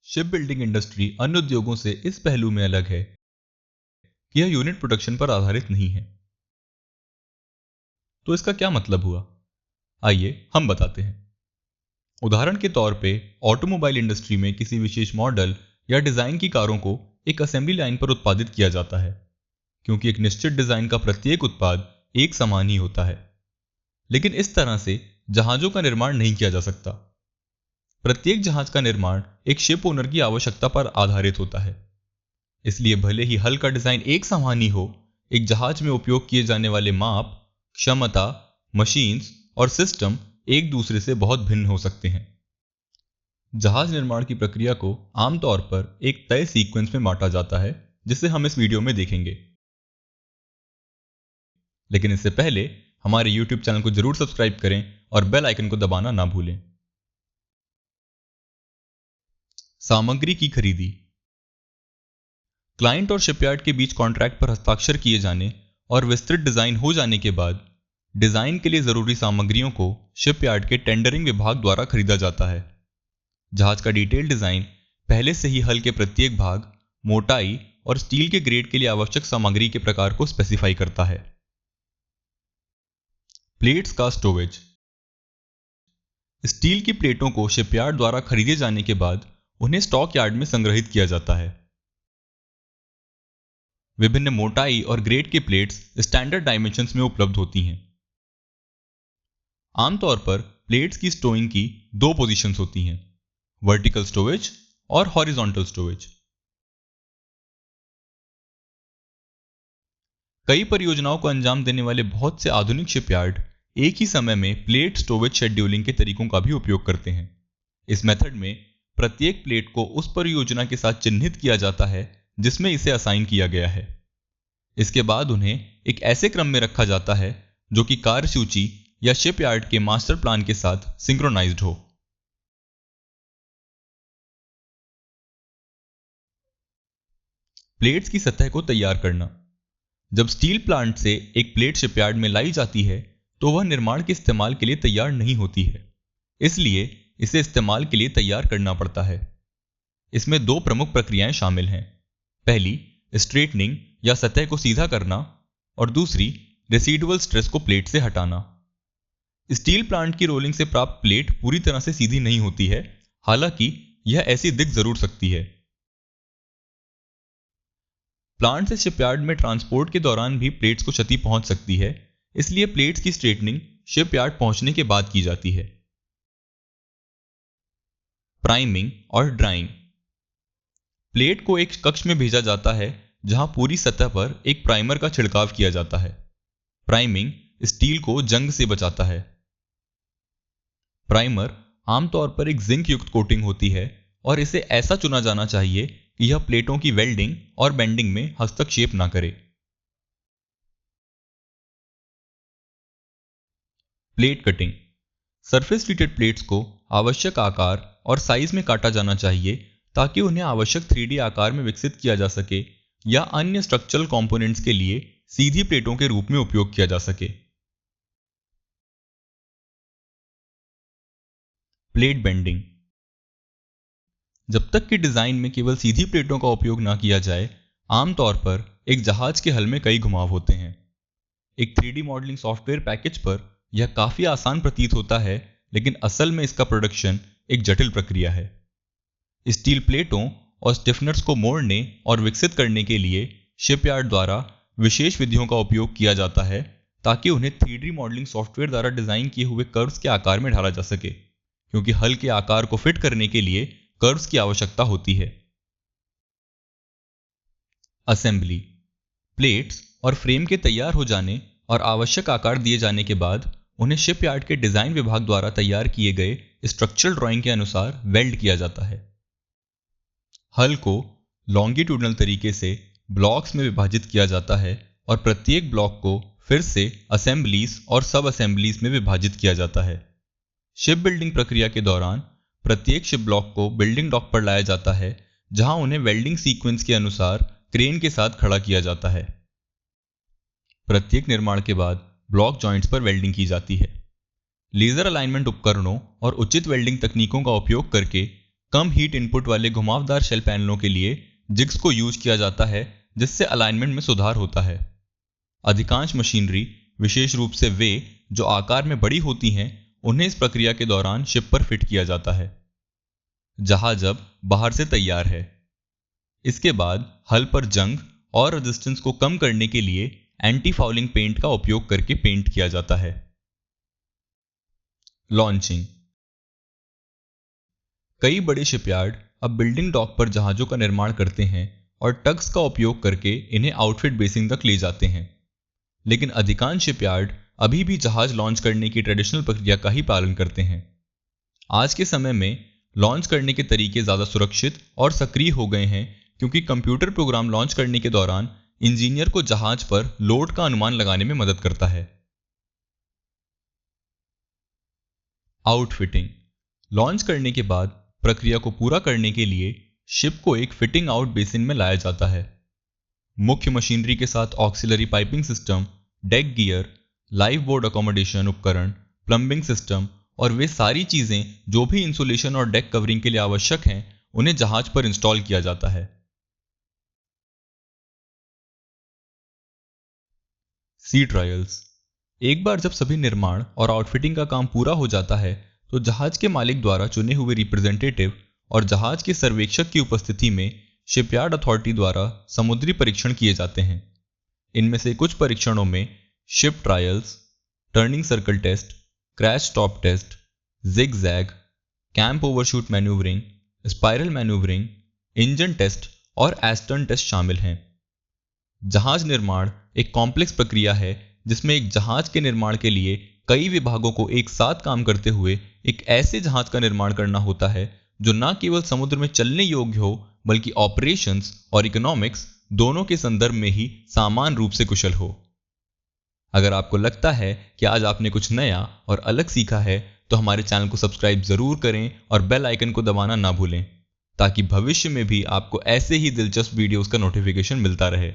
Ship building industry अन्य उद्योगों से इस पहलू में अलग है कि यह यूनिट प्रोडक्शन पर आधारित नहीं है। तो इसका क्या मतलब हुआ? आइए हम बताते हैं। उदाहरण के तौर पे ऑटोमोबाइल इंडस्ट्री में किसी विशेष मॉडल या डिजाइन की कारों को एक असेंबली लाइन पर उत्पादित किया जाता है, क्योंकि एक निश्चित डिजाइन का प्रत्येक उत्पाद एक समान ही होता है। लेकिन इस तरह से जहाजों का निर्माण नहीं किया जा सकता। प्रत्येक जहाज का निर्माण एक शिप ओनर की आवश्यकता पर आधारित होता है। इसलिए भले ही हल का डिजाइन एक समान ही हो, एक जहाज में उपयोग किए जाने वाले माप, क्षमता, मशीन्स और सिस्टम एक दूसरे से बहुत भिन्न हो सकते हैं। जहाज निर्माण की प्रक्रिया को आमतौर पर एक तय सीक्वेंस में बांटा जाता है, जिसे हम इस वीडियो में देखेंगे। लेकिन इससे पहले हमारे YouTube चैनल को जरूर सब्सक्राइब करें और बेल आइकन को दबाना ना भूलें। सामग्री की खरीदी। क्लाइंट और शिपयार्ड के बीच कॉन्ट्रैक्ट पर हस्ताक्षर किए जाने और विस्तृत डिजाइन हो जाने के बाद डिजाइन के लिए जरूरी सामग्रियों को शिपयार्ड के टेंडरिंग विभाग द्वारा खरीदा जाता है। जहाज का डिटेल डिजाइन पहले से ही हल के प्रत्येक भाग, मोटाई और स्टील के ग्रेड के लिए आवश्यक सामग्री के प्रकार को स्पेसिफाई करता है। प्लेट्स का स्टोरेज। स्टील की प्लेटों को शिपयार्ड द्वारा खरीदे जाने के बाद उन्हें स्टॉक यार्ड में संग्रहित किया जाता है। विभिन्न मोटाई और ग्रेड की प्लेट्स स्टैंडर्ड डायमेंशंस में उपलब्ध होती हैं। आमतौर पर प्लेट्स की स्टोइंग की दो पोजीशंस होती हैं, वर्टिकल स्टोरेज और हॉरिजॉन्टल स्टोरेज। कई परियोजनाओं को अंजाम देने वाले बहुत से आधुनिक शिपयार्ड एक ही समय में प्लेट स्टोरेज शेड्यूलिंग के तरीकों का भी उपयोग करते हैं। इस मेथड में प्रत्येक प्लेट को उस परियोजना के साथ चिन्हित किया जाता है जिसमें इसे असाइन किया गया है। इसके बाद उन्हें एक ऐसे क्रम में रखा जाता है जो कि कार्यसूची या शिपयार्ड के मास्टर प्लान के साथ सिंक्रोनाइज्ड हो। प्लेट्स की सतह को तैयार करना। जब स्टील प्लांट से एक प्लेट शिपयार्ड में लाई जाती है तो वह निर्माण के इस्तेमाल के लिए तैयार नहीं होती है, इसलिए इसे इस्तेमाल के लिए तैयार करना पड़ता है। इसमें दो प्रमुख प्रक्रियाएं शामिल हैं। पहली स्ट्रेटनिंग या सतह को सीधा करना और दूसरी रेसिडुअल स्ट्रेस को प्लेट से हटाना। स्टील प्लांट की रोलिंग से प्राप्त प्लेट पूरी तरह से सीधी नहीं होती है, हालांकि यह ऐसी दिख जरूर सकती है। प्लांट से शिपयार्ड में ट्रांसपोर्ट के दौरान भी प्लेट्स को क्षति पहुंच सकती है, इसलिए प्लेट्स की स्ट्रेटनिंग शिपयार्ड पहुंचने के बाद की जाती है। प्राइमिंग और ड्राइंग। प्लेट को एक कक्ष में भेजा जाता है जहां पूरी सतह पर एक प्राइमर का छिड़काव किया जाता है। प्राइमिंग स्टील को जंग से बचाता है। प्राइमर आमतौर पर एक जिंक युक्त कोटिंग होती है और इसे ऐसा चुना जाना चाहिए कि यह प्लेटों की वेल्डिंग और बेंडिंग में हस्तक्षेप ना करे। Plate cutting. Surface treated plates को आवश्यक आकार और साइज में काटा जाना चाहिए ताकि उन्हें आवश्यक 3D आकार में विकसित किया जा सके या अन्य स्ट्रक्चरल कंपोनेंट्स के लिए सीधी प्लेटों के रूप में उपयोग किया जा सके। Plate bending. जब तक कि डिजाइन में केवल सीधी प्लेटों का उपयोग ना किया जाए, आमतौर पर एक जहाज के हल में कई घुमाव होते हैं। एक 3D मॉडलिंग सॉफ्टवेयर पैकेज पर यह काफी आसान प्रतीत होता है, लेकिन असल में इसका प्रोडक्शन एक जटिल प्रक्रिया है। स्टील प्लेटों और स्टिफनर्स को मोड़ने और विकसित करने के लिए शिपयार्ड द्वारा विशेष विधियों का उपयोग किया जाता है ताकि उन्हें 3D मॉडलिंग सॉफ्टवेयर द्वारा डिजाइन किए हुए कर्व्स के आकार में ढाला जा सके, क्योंकि हल के आकार को फिट करने के लिए कर्व्स की आवश्यकता होती है। असेंबली। प्लेट्स और फ्रेम के तैयार हो जाने और आवश्यक आकार दिए जाने के बाद उन्हें शिपयार्ड के डिजाइन विभाग द्वारा तैयार किए गए स्ट्रक्चरल ड्राइंग के अनुसार वेल्ड किया जाता है। हल को लॉन्गिट्यूडनल तरीके से ब्लॉक्स में विभाजित किया जाता है और प्रत्येक ब्लॉक को फिर से असेंबलीज और सब असेंबलीज में विभाजित किया जाता है। शिप बिल्डिंग प्रक्रिया के दौरान प्रत्येक शिप ब्लॉक को बिल्डिंग डॉक पर लाया जाता है, जहां उन्हें वेल्डिंग सीक्वेंस के अनुसार क्रेन के साथ खड़ा किया जाता है। प्रत्येक निर्माण के बाद ब्लॉक जॉइंट्स पर वेल्डिंग की जाती है। लेजर अलाइनमेंट उपकरणों और उचित वेल्डिंग तकनीकों का उपयोग करके कम हीट इनपुट वाले घुमावदार शेल पैनलों के लिए जिग्स को यूज किया जाता है, जिससे अलाइनमेंट में सुधार होता है। अधिकांश मशीनरी, विशेष रूप से वे जो आकार में बड़ी होती हैं, उन्हें इस प्रक्रिया के दौरान शिप पर फिट किया जाता है। जहाज अब बाहर से तैयार है। इसके बाद हल पर जंग और रेजिस्टेंस को कम करने के लिए एंटी फाउलिंग पेंट का उपयोग करके पेंट किया जाता है। लॉन्चिंग। कई बड़े शिपयार्ड अब बिल्डिंग डॉक पर जहाजों का निर्माण करते हैं और टग्स का उपयोग करके इन्हें आउटफिट बेसिंग तक ले जाते हैं। लेकिन अधिकांश शिपयार्ड अभी भी जहाज लॉन्च करने की ट्रेडिशनल प्रक्रिया का ही पालन करते हैं। आज के समय में लॉन्च करने के तरीके ज़्यादा सुरक्षित और सक्रिय हो गए हैं, क्योंकि कंप्यूटर प्रोग्राम लॉन्च करने के दौरान इंजीनियर को जहाज पर लोड का अनुमान लगाने में मदद करता है। आउटफिटिंग। लॉन्च करने के बाद प्रक्रिया को पूरा करने के लिए शिप को एक फिटिंग आउट बेसिन में लाया जाता है। मुख्य मशीनरी के साथ auxiliary piping system, deck gear, life board accommodation उपकरण, प्लम्बिंग सिस्टम और वे सारी चीजें जो भी इंसुलेशन और डेक कवरिंग के लिए आवश्यक हैं, उन्हें जहाज पर इंस्टॉल किया जाता है। सी ट्रायल्स। एक बार जब सभी निर्माण और आउटफिटिंग का काम पूरा हो जाता है, तो जहाज के मालिक द्वारा चुने हुए रिप्रेजेंटेटिव और जहाज के सर्वेक्षक की उपस्थिति में शिपयार्ड अथॉरिटी द्वारा समुद्री परीक्षण किए जाते हैं। इनमें से कुछ परीक्षणों में ship trials, turning circle test, crash stop test, zigzag, Kempf overshoot manoeuvring, spiral manoeuvring, engine test और एस्टर्न टेस्ट शामिल हैं। जहाज निर्माण एक कॉम्प्लेक्स प्रक्रिया है, जिसमें एक जहाज के निर्माण के लिए कई विभागों को एक साथ काम करते हुए एक ऐसे जहाज का निर्माण करना होता है जो न केवल समुद्र में चलने योग्य हो, बल्कि ऑपरेशंस और इकोनॉमिक्स दोनों के संदर्भ में ही समान रूप से कुशल हो। अगर आपको लगता है कि आज आपने कुछ नया और अलग सीखा है, तो हमारे चैनल को सब्सक्राइब जरूर करें और बेल आइकन को दबाना ना भूलें, ताकि भविष्य में भी आपको ऐसे ही दिलचस्प वीडियोस का नोटिफिकेशन मिलता रहे।